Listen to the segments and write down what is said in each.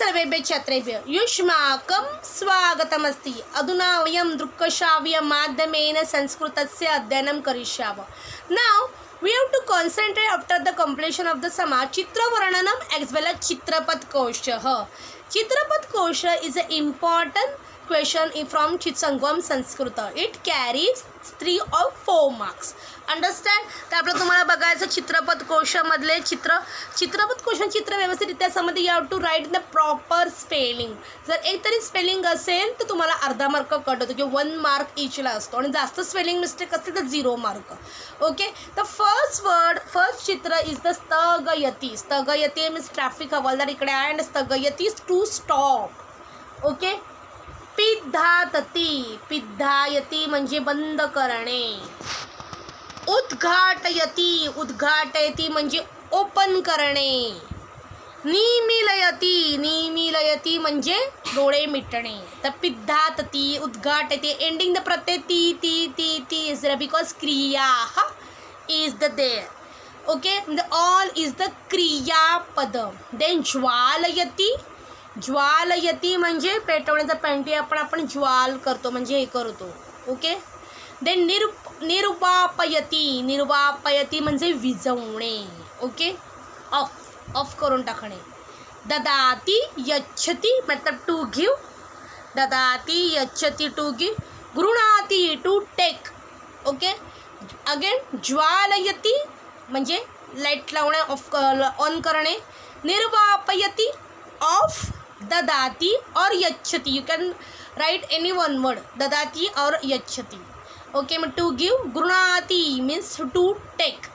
सर्वेभ्यः छात्रेभ्यः युष्माकं स्वागतमस्ति। अधुना वयं दृक्श्राव्यमाध्यमेन संस्कृतस्य अध्ययनं करिष्यामः। Now we have to concentrate after the completion of the Sama Chitravarnanam as well as Chitrapat Kosha. Chitrapat Kosha is an important question from Chitsangam Sanskrita. It carries 3 or 4 marks. Understand. तर आपलं तुम्हाला बघायचं चित्रपट कोशामधले चित्रपट कोश चित्र व्यवस्थितरित्या समजते. You have to write the proper spelling. जर एक तरी स्पेलिंग असेल तर तुम्हाला अर्धा मार्क कट होतो किंवा 1 मार्क इचला असतो आणि जास्त स्पेलिंग मिस्टेक असते तर 0 मार्क. ओके. द फर्स्ट चित्र इज द स्थगयती. स्थगयती मीन्स ट्रॅफिक हवालदार इकडे आहे आणि स्थगयती टू स्टॉप. ओके. पिधातती. पिधायती म्हणजे बंद करणे. उद्घाटयती. उद्घाटयती म्हणजे ओपन करणे. निमीलयती. निमीलयती म्हणजे डोळे मिटणे. तर पिधातती उद्घाटयती एंडिंग द प्रत्यय ती इज देअर बिकॉज क्रिया is the there. Okay. All is the क्रियापद. देन ज्वालयती. ज्वालयती म्हणजे पेटवण्याचा पेंटी आपण ज्वाल करतो म्हणजे हे करतो. ओके. देन निर्वापयती. निर्वापयती म्हणजे विझवणे. ओके. ऑफ करून टाकणे. ददाती यच्छती मतलब टू गिव. ददाती यच्छती टू गिव. गृणाती टू टेक. ओके. अगेन ज्वालयती म्हणजे लाईट लावणे ऑन करणे. निर्वापयती ऑफ. ददाती और यच्छती. You can write any one word ददाती और यच्छती. ओके. मग टू गिव. गृणाती means to take.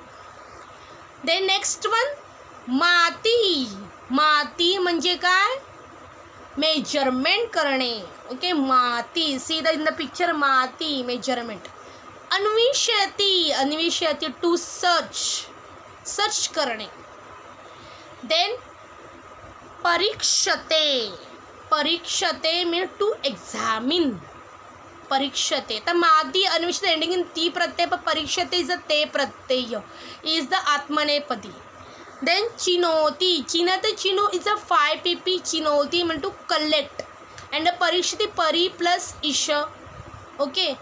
Then next one माती. माती म्हणजे काय मेजरमेंट करणे. ओके. माती see the in the picture माती मेजरमेंट. अन्विष्यती. अन्विष्यती टू सर्च करणे. देन परीक्षते. परीक्षते मीन टू एक्झामिन. परीक्षते. तर माती अन्विष्यते एंडिंग इन ती प्रत्यय पण परीक्षते इज अ ते प्रत्यय इज द आत्मनेपदी. देन चिनोती. चिनते चिनो इज अ 5 pp. चिनोती मीन टू कलेक्ट अँड परीक्षते परी प्लस ईश. ओके.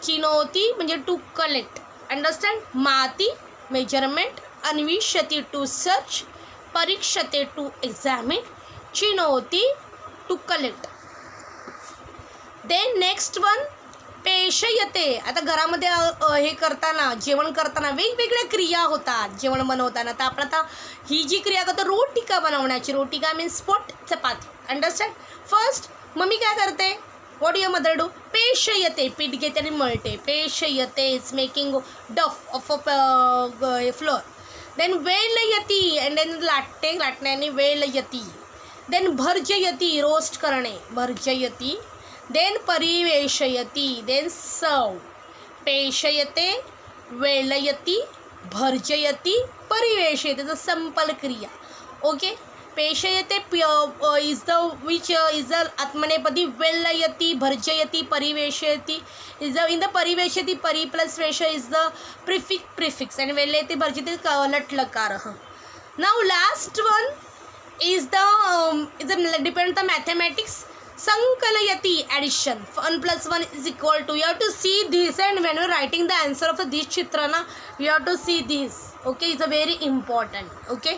चिनोती म्हणजे टू कलेक्ट. अंडरस्टँड. माती मेजरमेंट. अन्विष्यती टू सर्च. परीक्षते टू एक्झामिन. चिनोती to collect. Then next one पेशयते. आता घरामध्ये हे करताना जेवण करताना वेगवेगळ्या क्रिया होतात जेवण बनवताना. तर आपण आता ही जी क्रिया करतो रोटिका बनवण्याची. रोटिका मीन्स पोट चपाती. अंडरस्टँड. फर्स्ट मम्मी काय करते. What your mother do. पेशयते पीठ घेते आणि मळते. पेशयते is making dough of a flour. Then वेलयती अँड देन लाटते. लाटण्याने वेलयती. देन भर्जयती रोस्ट करणे. भर्जयती. देन परिवेशयती. Then serve. पेशयते वेलयती भर्जयती परिवेशयते. द सिंपल क्रिया. ओके. पेशयते is the which is the आत्मनेपदी. वेलयती भर्जयती परिवेशयती इज द इन द परिवेशयती परी प्लस वेश इज द प्रिफिक्स अँड वेलयती भर्जयती लट लकार. Now last one is depend the mathematics. Sankalayati addition. 1 plus 1 is equal to. You have to see this and when you are writing the answer of this chitrana you have to see this. Okay. It's a very important. Okay.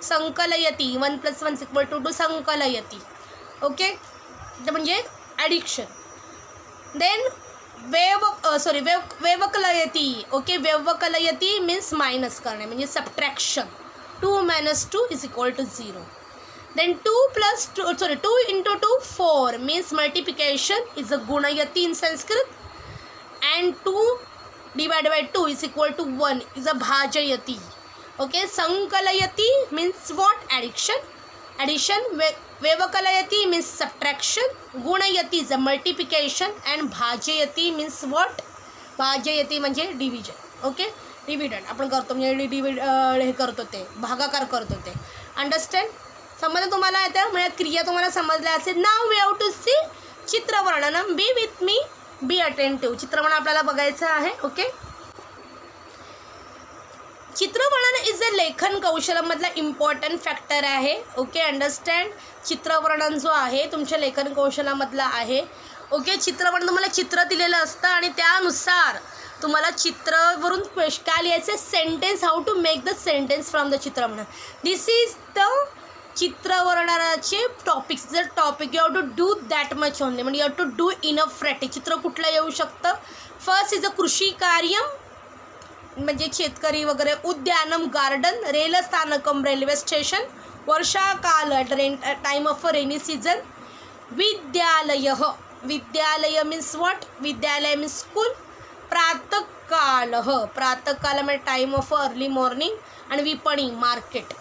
Sankalayati 1 plus 1 is equal to sankalayati. Okay. म्हणजे addition. Then व्यवकलयती. Okay. व्यवकलयती means minus करणे म्हणजे subtraction. 2 minus 2 is equal to 0. Then 2 into 2 4 means multiplication is a gunayati in Sanskrit. And 2 divided by 2 is equal to 1 is a bhajayati. Okay. Sankalayati means what. Addition. Vyavakalayati means subtraction. Gunayati is a multiplication and bhajayati means what. bhajayati म्हणजे division. Okay. Dividend आपण करतो म्हणजे हे करतो ते भागाकार करतो ते. अंडरस्टँड. समजलं तुम्हाला येतं म्हणजे क्रिया तुम्हाला समजल्या असेल. Now we have to see चित्रवर्णन. Be with me. Be attentive. चित्रवर्णन आपल्याला बघायचं आहे. ओके. चित्रवर्णन इज अ लेखन कौशल्यामधला इम्पॉर्टंट फॅक्टर आहे. Okay, understand. चित्रवर्णन जो आहे तुमच्या लेखन कौशल्यामधला आहे. ओके, चित्रवर्णन तुम्हाला चित्र दिलेलं असतं आणि त्यानुसार तुम्हाला चित्रावरून काय लिहायचं, sentence, how to make the sentence from the चित्रवर्णन. दिस इज द चित्रवर्णनाचे टॉपिक्स. जर topic you have to do that much only, म्हणजे you have to do enough variety. चित्र कुठलं येऊ शकतं. फर्स्ट इज अ कृषी कार्यम, म्हणजे शेतकरी वगैरे. उद्यानम गार्डन, रेलस्थानकम रेल्वे स्टेशन. वर्षाकाल टाइम ऑफ रेनी सीझन. विद्यालय, विद्यालय मीन्स व्हॉट, विद्यालय मीन्स स्कूल. प्रातःकाल, प्रातःकाल म्हणजे टाइम ऑफ अर्ली मॉर्निंग. आणि विपणी मार्केट.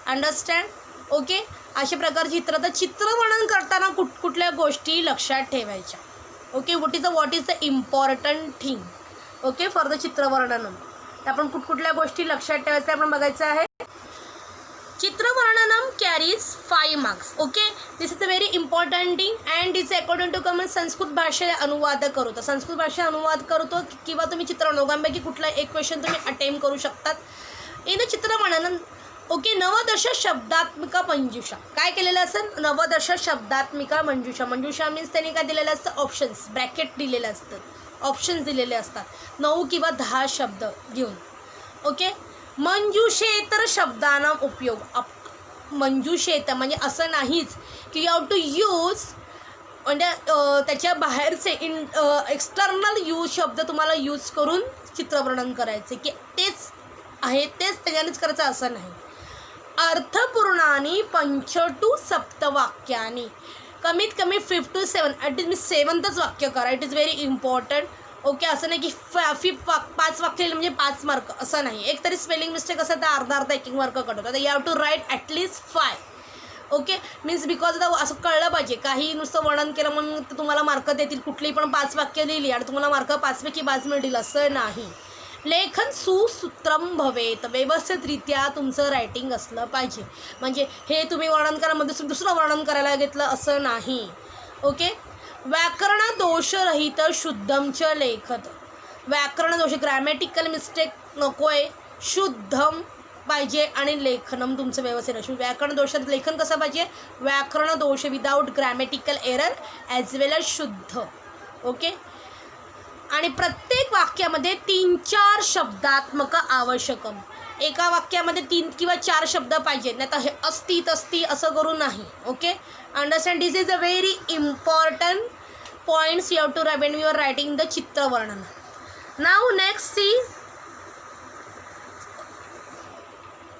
अंडरस्टँड. ओके, अशा प्रकारचे चित्र. तर चित्रवर्णन करताना कुठल्या गोष्टी लक्षात ठेवायच्या. Okay, what is the important thing. Okay, for the चित्रवर्णन. आपण कुठल्या गोष्टी लक्षात ठेवायच्या आपण बघायचं आहे. चित्रवर्णनम carries 5 marks. Okay, this is a very important thing and it's according to common. Sanskrit भाषेत अनुवाद करतो, संस्कृत भाषेत अनुवाद करतो किंवा तुम्ही चित्रवर्णनांपैकी कुठला एक क्वेश्चन तुम्ही अटेम्प्ट करू शकतात. इन चित्रवर्णन. ओके, नवदश शब्दात्मिका मंजुषा. काय केलेलं असेल, नवदश शब्दात्मिका मंजुषा. मंजुषा मीन्स त्यांनी काय दिलेलं असतं, ऑप्शन्स, ब्रॅकेट दिलेले असतात, ऑप्शन्स दिलेले असतात 9 किंवा 10 शब्द घेऊन. ओके, मंजुषेतर शब्दांना उपयोग. मंजुषेतर म्हणजे असं नाहीच की यू हॅव टू यूज, म्हणजे त्याच्या बाहेरचे एक्सटर्नल यूज शब्द तुम्हाला यूज करून चित्रवर्णन करायचे की तेच आहे तेच त्याच्यानेच करायचं असं नाही. अर्थपूर्णानी 5 to 7 वाक्यानी. कमीत कमी 5 to 7, at least me 7th वाक्य करा. It is very important. Okay, असं नाही की 5 वाक्य म्हणजे 5 मार्क असं नाही. एक तरी स्पेलिंग मिस्टेक असेल तर अर्धा 1 मार्क कट होतं. You have to write at least 5. Okay, means because असं कळलं पाहिजे. काही नुसतं वर्णन केलं म्हणून तुम्हाला मार्क देतील. कुठलीही पण 5 वाक्य लिहिली आणि तुम्हाला मार्क 5 पैकी 5 मिळतील असं नाही. लेखन सुसूत्रम भवेत. व्यवस्थितरित्या तुमचं रायटिंग असलं पाहिजे. म्हणजे हे तुम्ही वर्णन करा मध्ये दुसरं वर्णन करायला घेतलं असं नाही. ओके, व्याकरण दोषरहित शुद्धमच लेखत. व्याकरण दोष, ग्रॅमॅटिकल मिस्टेक नको आहे, शुद्धम पाहिजे आणि लेखनम तुमचं व्यवस्थित असू. व्याकरण दोष लेखन कसं पाहिजे, व्याकरण दोष विदाऊट ग्रॅमॅटिकल एरर ॲज वेल एज शुद्ध. ओके, आणि प्रत्येक वाक्यामध्ये 3-4 शब्दात्मक आवश्यकम. एका वाक्यामध्ये 3 किंवा 4 शब्द पाहिजेत, नाही तर हे अस्ति तस्ती असं करू नाही. Okay, understand. This is a very important points you have to write when you are writing the चित्रवर्णन. नाव नेक्स्ट सी,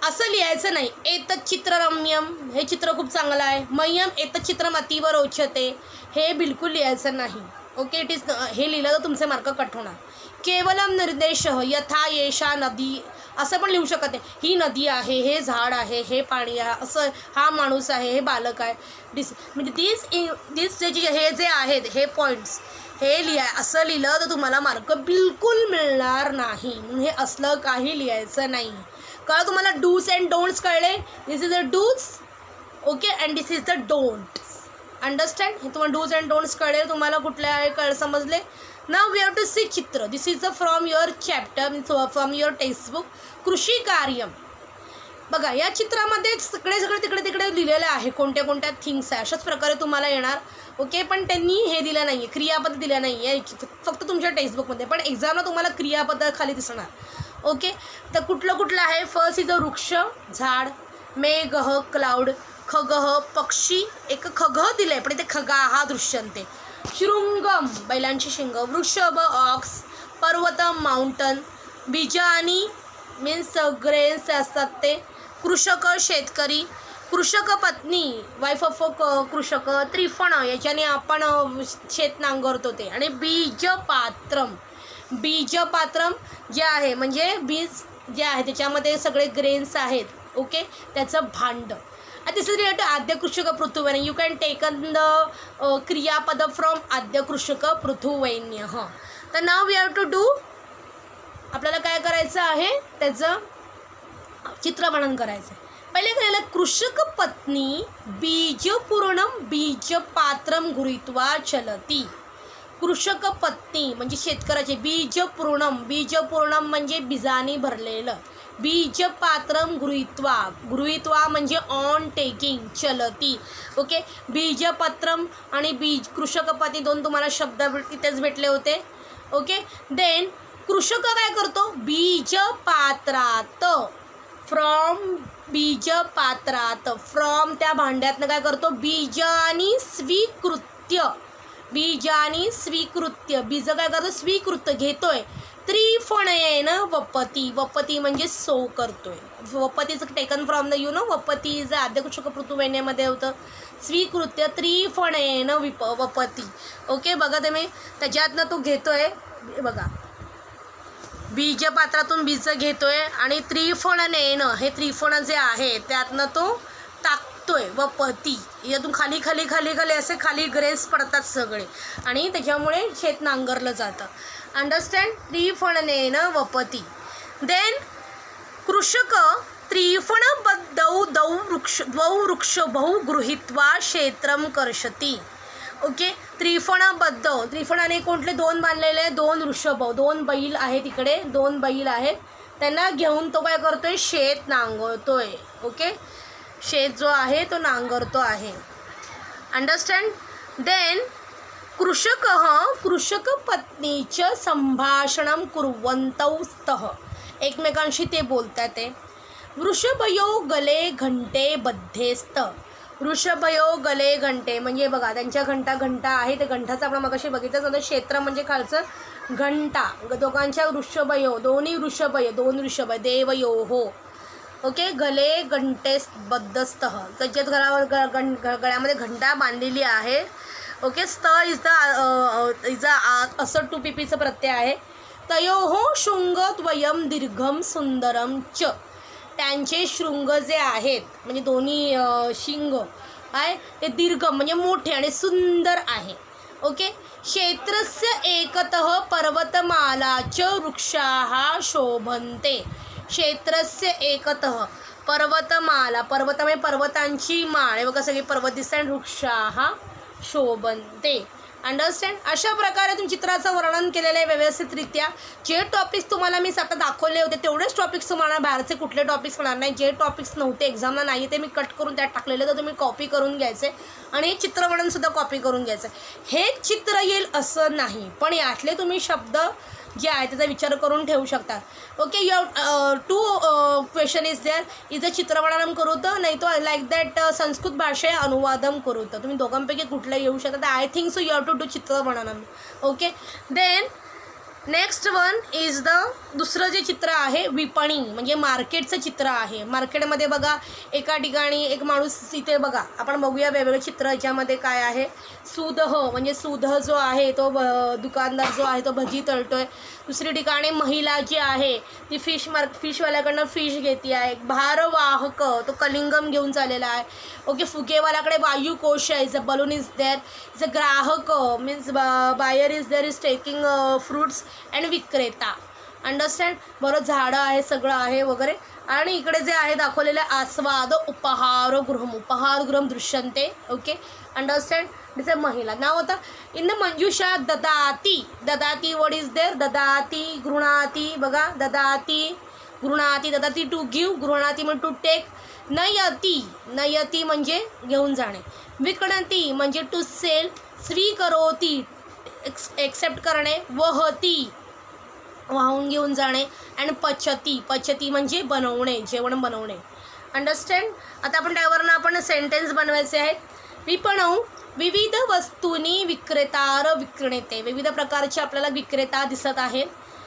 असं लिहायचं नाही एतत् चित्ररम्यम, हे चित्र खूप चांगलं आहे. मह्यम एतत् चित्रम अतीव रोचते, हे बिलकुल लिहायचं नाही. ओके, इट इज, हे लिहिलं तर तुमचे मार्क कट होणार. केवलम निर्देश यथा येशा नदी, असं पण लिहू शकत नाही. ही नदी आहे, हे झाड आहे, हे पाणी आहे, असं हा माणूस आहे, हे बालक आहे. म्हणजे दिस हे जे आहेत हे पॉईंट्स हे लिहा, असं लिहिलं तर तुम्हाला मार्क बिलकुल मिळणार नाही. म्हणून हे असलं काही लिहायचं नाही. कळलं तुम्हाला. डूज अँड डोंट्स कळले. This is a dos. Okay, and this is the don't. Understand. हे तुम्हाला डूज अँड डोंट्स कळले. तुम्हाला कुठल्या समजले. Now we have to see चित्र. This is from your chapter, from your textbook. कृषी कार्यम. बघा, या चित्रामध्ये सगळे तिकडे लिहिलेलं आहे कोणत्या थिंग्स आहे. अशाच प्रकारे तुम्हाला येणार. ओके, पण त्यांनी हे दिलं नाही आहे, क्रियापद दिलं नाही आहे फक्त तुमच्या टेक्स्टबुकमध्ये. पण एक्झामला तुम्हाला क्रियापद खाली दिसणार. ओके, तर कुठलं आहे. फर्स्ट इज अ वृक्ष, झाड. मेघ, क्लाउड. खगः, पक्षी. एक खगः दिलं आहे पण ते खगा हा दृश्यंते. शृंगम, बैलांची शिंग. वृषभ, ऑक्स. पर्वत, माउंटन. बीजानी मीन्स ग्रेन्स असतात ते. कृषक, शेतकरी. कृषक पत्नी, वाईफ ऑफ कृषक. त्रिफण, याच्याने आपण शेत नांगरतो ते. आणि बीजपात्रम. बीजपात्रम जे आहे म्हणजे बीज जे आहे त्याच्यामध्ये सगळे ग्रेन्स आहेत. ओके, त्याचं भांड. दिस इज रिलेटेड आद्य कृषक पृथुवैन्य. यू कॅन टेकन द क्रियापद फ्रॉम आद्य कृषक पृथुवैन्य. तर नाव वी हॅव टू डू, आपल्याला काय करायचं आहे त्याचं चित्रवर्णन करायचं. पहिले केलेलं कृषक पत्नी बीजपूर्णम बीजपात्रम गृहीत्वा चलती. कृषक पत्नी म्हणजे शेतकऱ्याचे. बीजपूर्णम, बीजपूर्णम म्हणजे बीजाने भरलेलं. बीजपात्रम गृहीत्वा, गृहीत्वा म्हणजे ऑन टेकिंग, चलती. ओके, बीजपत्रम आणि कृषकपती दोन तुम्हाला शब्द इथेच भेटले होते. ओके, देन कृषक काय करतो, बीजपात्रात, फ्रॉम बीजपात्रात, फ्रॉम त्या भांड्यातनं काय करतो, बीजानी स्वीकृत्य, बीजानी स्वीकृत्य, बीज काय करतो, स्वीकृत घेतोय. त्रिफणयेन वपती, वपती म्हणजे सो करतोय. वपतीचं टेकन फ्रॉम द वपती इज आद्यकृषक पृथुवेण्यामध्ये होतं. स्वीकृत्य त्रिफणयेन वपती. ओके, बघा तुम्ही त्याच्यातनं तो घेतोय, बघा बीजपात्रातून बीज घेतोय आणि त्रिफणनेन, हे त्रिफण जे आहे त्यातनं तो टाकतोय वपती. यातून खाली खाली खाली खाली असे खाली ग्रेन्स पडतात सगळे आणि त्याच्यामुळे शेत नांगरलं जातं. अंडरस्टँड, त्रिफणनेन वपती. देन कृषक त्रिफणबद्धौ द्वौ वृक्षभौ गृहीत्वा क्षेत्रम कर्षति. ओके, त्रिफणबद्ध, त्रिफणाने कुठले दोन बांधलेले, दोन वृषभ, दोन बैल आहेत तिकडे, दोन बैल आहेत, त्यांना घेऊन तो काय करतोय, शेत नांगरतोय. ओके, शेत जो आहे तो नांगरतो आहे. अंडरस्टँड. देन कृषक पत्नीच संभाषणं कुर्वन्तौ स्तः, एकमेकांशी ते बोलतात. ते वृषभयो गले घंटे बद्धेस्त, वृषभयो गले घंटे म्हणजे बघा त्यांच्या घंटा आहे, ते घंटाचं आपण मगाशी बघितलं होतं. क्षेत्र म्हणजे खालचं घंटा, दोघांच्या वृषभयो, दोन्ही वृषभय, दोन वृषभ, देवयो हो. ओके, गले घंटे बद्धस्तः, त्याच्यात गळ्यामध्ये घंटा बांधलेली आहे. ओके, स्त इज द असं 2 PP प्रत्यय आहे. तयोः शृंगद्वयं दीर्घम सुंदरम च, त्यांचे शृंग जे आहेत म्हणजे दोन्ही शिंग आहे ते दीर्घ म्हणजे मोठे आणि सुंदर आहे. ओके, क्षेत्रस्य एकतः पर्वतमालाच वृक्षाः शोभन्ते, क्षेत्रस्य एकतः पर्वतमाला, पर्वत म्हणजे पर्वतांची माळ आहे बघा, सगळे पर्वत दिसतात. वृक्षाः शोभन्ते. अंडरस्टँड. अशा प्रकारे तुम्ही चित्राचं वर्णन केलेलं आहे व्यवस्थितरित्या. जे टॉपिक्स तुम्हाला मी आता दाखवले होते तेवढेच टॉपिक्स तुम्हाला, बाहेरचे कुठले टॉपिक्स होणार नाही. जे टॉपिक्स नव्हते एक्झामला नाही ते मी कट करून त्यात टाकलेले, तर तुम्ही कॉपी करून घ्यायचे आणि हे चित्रवर्णनसुद्धा कॉपी करून घ्यायचं. हे चित्र येईल असं नाही, पण यातले तुम्ही शब्द जे आहे त्याचा विचार करून ठेवू शकता. Okay, you 2 question is there, इथं चित्रवर्णन करूतं, नाही तो लाईक दॅट संस्कृत भाषे अनुवादम करूतं. तुम्ही दोघांपैकी कुठलं येऊ शकता. I think so you have to do चित्रवर्णन. Okay, then next one is the दुसरं जे चित्र आहे विपणी म्हणजे मार्केटचं चित्र आहे. मार्केटमध्ये बघा एका ठिकाणी एक माणूस, इथे बघा आपण बघूया वेगवेगळे चित्र. याच्यामध्ये काय आहे, सुदह म्हणजे सुध जो आहे तो दुकानदार जो आहे तो भजी तळतोय. दुसरी ठिकाणी महिला जी आहे ती फिशवाल्याकडनं फिश घेते आहे. भारवाहक तो कलिंगम घेऊन चाललेला आहे. ओके, फुगेवाल्याकडे वायुकोश आहे, is a balloon is there. Is a ग्राहक means buyer is there is taking fruits and विक्रेता. अंडरस्टँड, बरं झाडं आहे सगळं आहे वगैरे. आणि इकडे जे आहे दाखवलेलं आस्वाद उपहारगृहम दृश्यन्ते. Okay, understand. दिस अ महिला. नाव होता इन द मंजुषा ददाती, ददाती व्हॉट इज देअर, ददाती गृणाती बघा, ददाती गृणाती, ददाती टू गिव्ह, गृणाती म्हणजे टू टेक. नयती म्हणजे घेऊन जाणे. विकणती म्हणजे टू सेल. स्वीकरोती एक्सेप्ट करणे. वहती वाहून घेऊन जाणे. अँड पचती म्हणजे बनवणे, जेवण बनवणे. अंडरस्टँड. आता आपण त्यावरनं आपण सेंटेन्स बनवायचे आहेत. विपणौ विविध वस्तूंनी विक्रेतार विक्रेते, विविध प्रकारचे आपल्याला विक्रेता दिसत आहेत.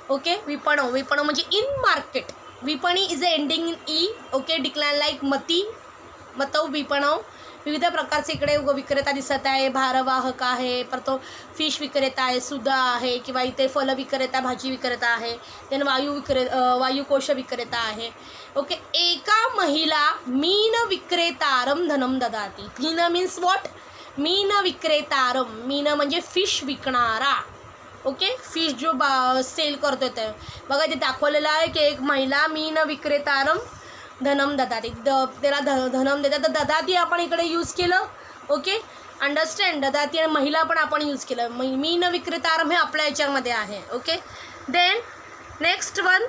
ओके, विपणौ म्हणजे इन मार्केट. विपणी इज अ एंडिंग इन ई. ओके, डिक्लाइन लाईक मतौ विपणौ. विविध प्रकारचे इकडे विक्रेता दिसत आहे. भारवाहक आहे, परत तो फिश विक्रेता आहे, सुद्धा आहे, किंवा इथे फल विक्रेता, भाजी विक्रेता आहे. देन वायुकोश विक्रेता आहे. ओके, एका महिला मीन विक्रेतारम धनम ददाती. मीन मीन्स वॉट, मीन विक्रेतारम, मीन म्हणजे फिश विकणारा. ओके, फिश जो सेल करतो ते बघा इथे दाखवलेलं आहे की एक महिला मीन विक्रेतारम धनम ददाती, त्याला धनम देतात. तर ददाती आपण इकडे यूज केलं. Okay, understand. ददाती आणि महिला पण आपण यूज केलं. मीन विक्रेतारम हे आपल्या याच्यामध्ये आहे. ओके, देन नेक्स्ट वन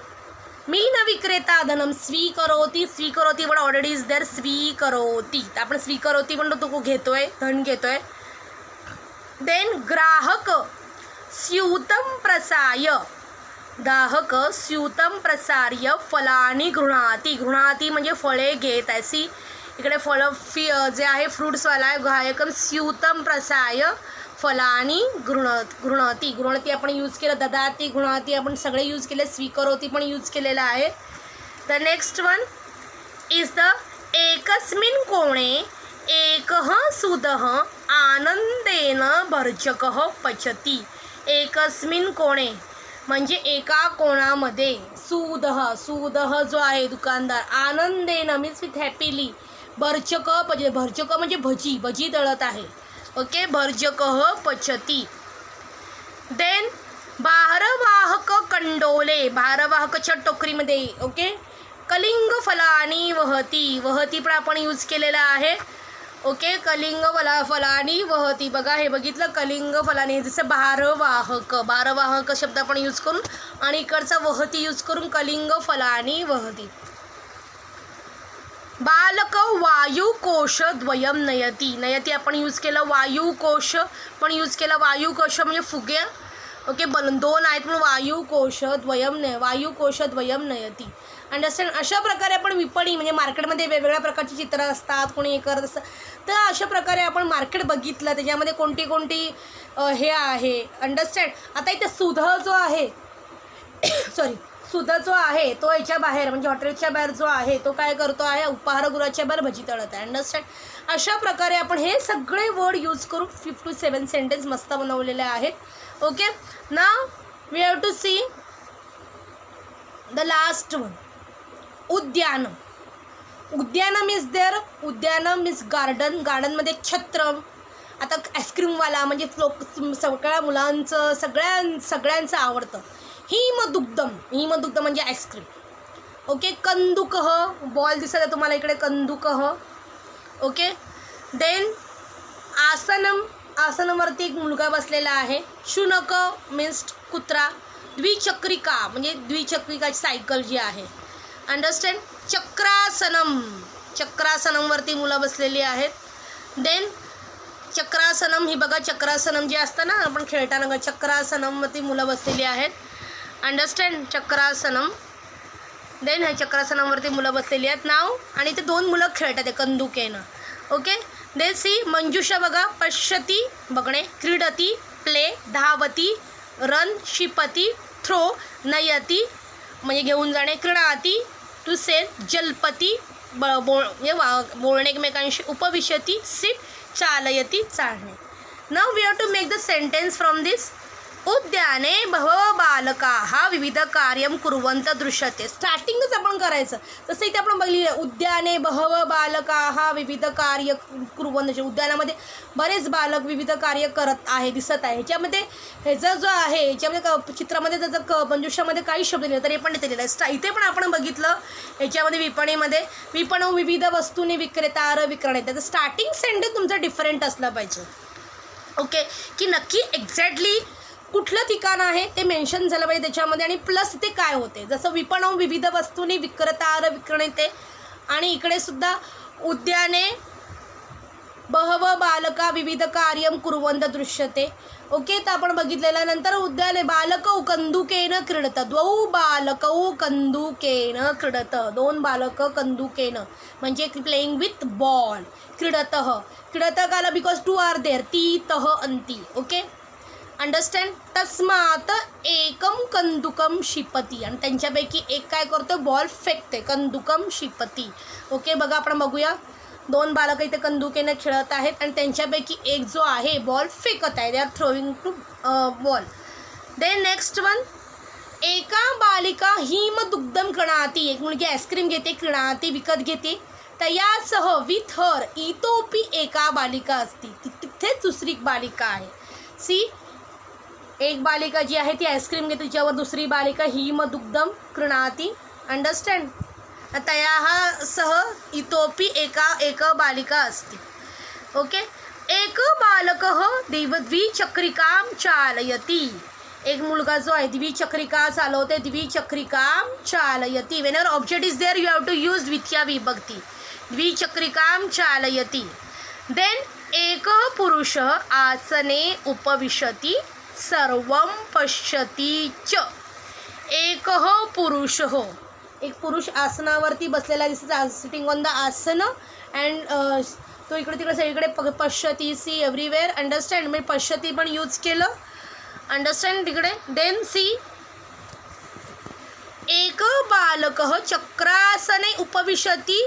मीन विक्रेता धनम स्वीकरोती, स्वीकरोती पण ऑलरेडी इज देअर, स्वीकरोती. आपण स्वीकरोती पण तो घेतोय, धन घेतोय. देन ग्राहक स्यूतं प्रसाय, ग्राहक स्यूतं प्रसार्य फलानी गृहाती, गृहाती म्हणजे फळे घेत आहे. सी इकडे फळं जे आहे फ्रुट्सवाला आहे. ग्राहकम स्यूतं प्रसाय फलानी गृहती, गृहती आपण यूज केलं. ददाती, गृहती आपण सगळे यूज केले. स्वीकरोती पण यूज केलेला आहे. The next one is the एकस्मिन् कोणे एकः सुदः आनंदेन भर्जकः पचती. एकस्मिन् कोणे म्हणजे एका कोणामध्ये, सुदः, सुदः जो आहे दुकानदार, आनंदेन मीन्स विथ हॅपीली, भर्जक पचते, भर्जक म्हणजे भजी, भजी तळत आहे. ओके, भर्जकः पचती. देन भारवाहक कंडोले, भारवाहकच्या टोकरीमध्ये. ओके, कलिंग फलानी वहती, वहती पण आपण यूज केलेला आहे. ओके, कलिंग फलानी वहती, बघा हे बघितलं, कलिंग फलानी जसं भारवाहक, भारवाहक शब्द आपण यूज करून आणि इकडचा वहती यूज करून कलिंग फलानी वहती. बालक वायुकोश द्वयम नयती, नयती आपण यूज केलं. वायुकोश पण यूज केला. वायुकोश म्हणजे फुगे. ओके, दोन आहेत म्हणून वायुकोश द्वयम वायुकोश द्वयम नयती. अंडरस्टँड. अशा प्रकारे आपण विपणी म्हणजे मार्केटमध्ये वेगवेगळ्या प्रकारची चित्र असतात, कोणी हे करत असतं. तर अशा प्रकारे आपण मार्केट बघितलं, त्याच्यामध्ये कोणती कोणती हे आहे. अंडरस्टँड. आता इथे सुधा जो आहे सॉरी सुधा जो आहे तो याच्या बाहेर म्हणजे हॉटेलच्या बाहेर जो आहे तो काय करतो आहे, उपाहारगृहाच्या बाहेर भजी तळत आहे. अंडरस्टँड. अशा प्रकारे आपण हे सगळे वर्ड यूज करून 5 to 7 सेंटेन्स मस्त बनवलेले आहेत. Okay, now we have to see the last one. उद्यान. उद्यानम इज देअर. उद्यानम इज गार्डन. गार्डनमध्ये छत्र. आता आईस्क्रीमवाला म्हणजे सगळ्या मुलांचं सगळ्यांचं आवडतं. हिमदुग्धम. हिमदुग्ध म्हणजे आईस्क्रीम. ओके, कंदुकः, बॉल दिसत आहे तुम्हाला इकडे, कंदुकः. Okay, then आसनम. आसनवरती एक मुलगा बसलेला आहे. शुनक मीन्स कुत्रा. द्विचक्रिका म्हणजे द्विचक्रिकाची सायकल जी आहे. अंडरस्टँड. चक्रासनम. चक्रासनमवरती मुलं बसलेली आहेत. देन चक्रासनम ही बघा, चक्रासनम जे असतं ना आपण खेळताना, चक्रासनमवरती मुलं बसलेली आहेत. अंडरस्टँड. चक्रासनम. देन ह्या चक्रासनमवरती मुलं बसलेली आहेत. नाव आणि ते 2 मुलं खेळतात आहे कंदुकेनं. ओके, देन सी मंजुषा बघा, पश्यती बघणे, क्रीडती प्ले, धावती रन, शिपती थ्रो, नयती म्हणजे घेऊन जाणे, क्रीडाती टू सेल, जलपती बोलणे एकमेकांशी, उपविशती सिट, चालयती चालणे. Now we have to make the sentence from this. उद्याने बहव बालकाः विविध कार्यम कुर्वन्त दृश्यते. स्टार्टिंगच आपण करायचं. तसं इथे आपण बघली, उद्याने बहव बालकाः विविध कार्य कुर्वन्त. उद्यानामध्ये बरेच बालक विविध कार्य करत आहे, दिसत आहे. ह्याच्यामध्ये ह्याचा जो आहे ह्याच्यामध्ये चित्रामध्ये जर मंजुषामध्ये काही शब्द नाही तरी पण दिलेलं आहे. इथे पण आपण बघितलं ह्याच्यामध्ये विपणीमध्ये विपणव विविध वस्तूने विक्रेता विक्रणेता. त्याचं स्टार्टिंग सेंटेन्स तुमचं डिफरंट असलं पाहिजे. ओके, की नक्की एक्झॅक्टली कुठलं ठिकाण आहे ते मेन्शन झालं पाहिजे त्याच्यामध्ये. आणि प्लस ते काय होते, जसं विपणव विविध वस्तूंनी विक्रेता विक्रणेते. आणि इकडे सुद्धा उद्याने बहव बालका विविध कार्यम कुर्वन्त दृश्यते. ओके, तर आपण बघितलेलं. नंतर उद्याने बालकौ कंदुकेन क्रीडत. द्वौ बालकौ कंदुकेन क्रीडत. 2 बालक कंदुकेन म्हणजे प्लेइंग विथ बॉल. क्रीडतः. क्रीडतः काला बिकॉज 2 आर देअर. ती तह अंती. Okay, understand. तस्मात एकम कंदुकम शिपती. आणि त्यांच्यापैकी एक काय करतो, बॉल फेकते. कंदुकम शिपती. ओके, बघा आपण बघूया. 2 बालक इथे कंदुकेने खेळत आहेत आणि त्यांच्यापैकी एक जो आहे बॉल फेकत आहे. They are throwing two ball. Then next one. एका बालिका हिमदुग्धम क्रीणाती. एक मुलगी आईस्क्रीम घेते, क्रीणाती विकत घेते. तयासह विथ हर इतोपी एका बालिका असती. तिथेच दुसरी बालिका आहे. सी, एक बालिका जी आहे ती आईस्क्रीम घेते, तिच्यावर दुसरी बालिका हिमदुग्धम क्रीणाती. अंडरस्टँड. तयाः सह इतोपि एक बालिका अस्ति. ओके, एक बालकः द्विचक्रिकां चालयति. एक मुलगा जो आहे द्विचक्रिका चालवते, द्विचक्रिकां चालयति. When object is there you have to use द्वितीया विभक्ती. द्विचक्रिकां चालयति. देन एकः पुरुषः आसने उपविशति सर्वं पश्यति च. एकः पुरुषः, एक पुरुष आसनावरती बसलेला दिसतो, सिटिंग ऑन द आसन. अँड तो इकडे तिकडे सगळीकडे पश्यती, सी एव्हरीवेअर. अंडरस्टँड, मी पश्यती पण यूज केलं. अंडरस्टँड तिकडे. देन सी एक बालकः चक्रासने उपविशति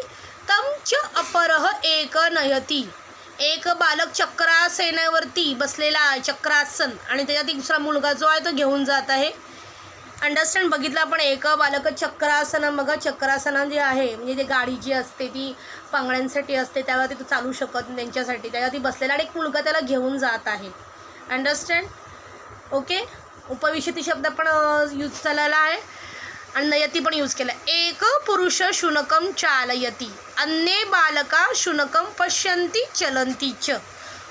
तं च अपरः एक नयति. एक बालक चक्रासनावरती बसलेला आहे, चक्रासन, आणि त्याच्यात एक दुसरा मुलगा जो आहे तो घेऊन जात आहे. अंडरस्टँड. बघितलं आपण एक बालक चक्रासन. मग चक्रासन जे आहे म्हणजे ते गाडी जी असते ती पांगड्यांसाठी असते, त्याला तिथं चालू शकत नाही त्यांच्यासाठी, त्याला ती बसलेला आणि एक मुलगा त्याला घेऊन जात आहे. अंडरस्टँड. ओके. उपविशती शब्द पण यूज झालेला आहे आणि नयती पण यूज केला. एक पुरुष शुनकम चालयति, अन्ये बालका शुनकम पश्यन्ति चलन्ति च.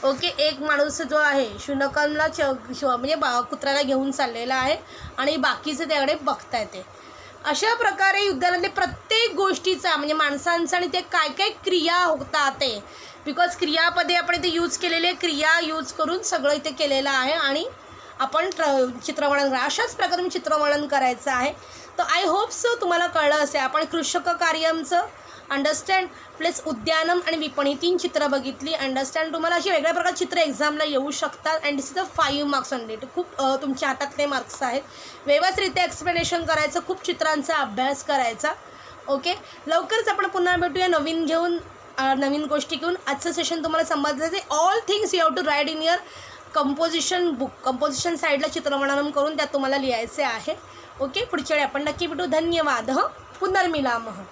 ओके. एक माणूस जो आहे शुनकमला म्हणजे कुत्र्याला घेऊन चाललेला आहे आणि बाकीचे त्याकडे बघता येते. अशा प्रकारे युद्धामध्ये प्रत्येक गोष्टीचा म्हणजे माणसांचा आणि ते काय काय क्रिया होतात ते, बिकॉज क्रियापदे आपण इथे यूज केलेले, क्रिया यूज करून सगळं इथे केलेलं आहे आणि आपण चित्रवर्णन करा. अशाच प्रकारे मी चित्रवर्णन करायचं आहे. तर आय होप सो तुम्हाला कळलं असेल. आपण कृषक कार्यमचं अंडरस्टँड प्लस उद्यानम आणि विपणी 3 चित्र बघितली. अंडरस्टँड. तुम्हाला अशी वेगळ्या प्रकारची चित्र एक्झामला येऊ शकतात. And this is a 5 marks on date. खूप तुमच्या हातातले मार्क्स आहेत. व्यवस्थितरित्या एक्सप्लेनेशन करायचं, खूप चित्रांचा अभ्यास करायचा. ओके. लवकरच आपण पुन्हा भेटूया नवीन घेऊन, नवीन गोष्टी घेऊन. आजचं सेशन तुम्हाला समजलं ते all things you have to write in your composition book. Composition साईडला चित्रवर्णन करून त्यात तुम्हाला लिहायचे आहे. ओके. पुढच्या वेळी आपण नक्की भेटू. धन्यवाद. पुनर्मिलामः.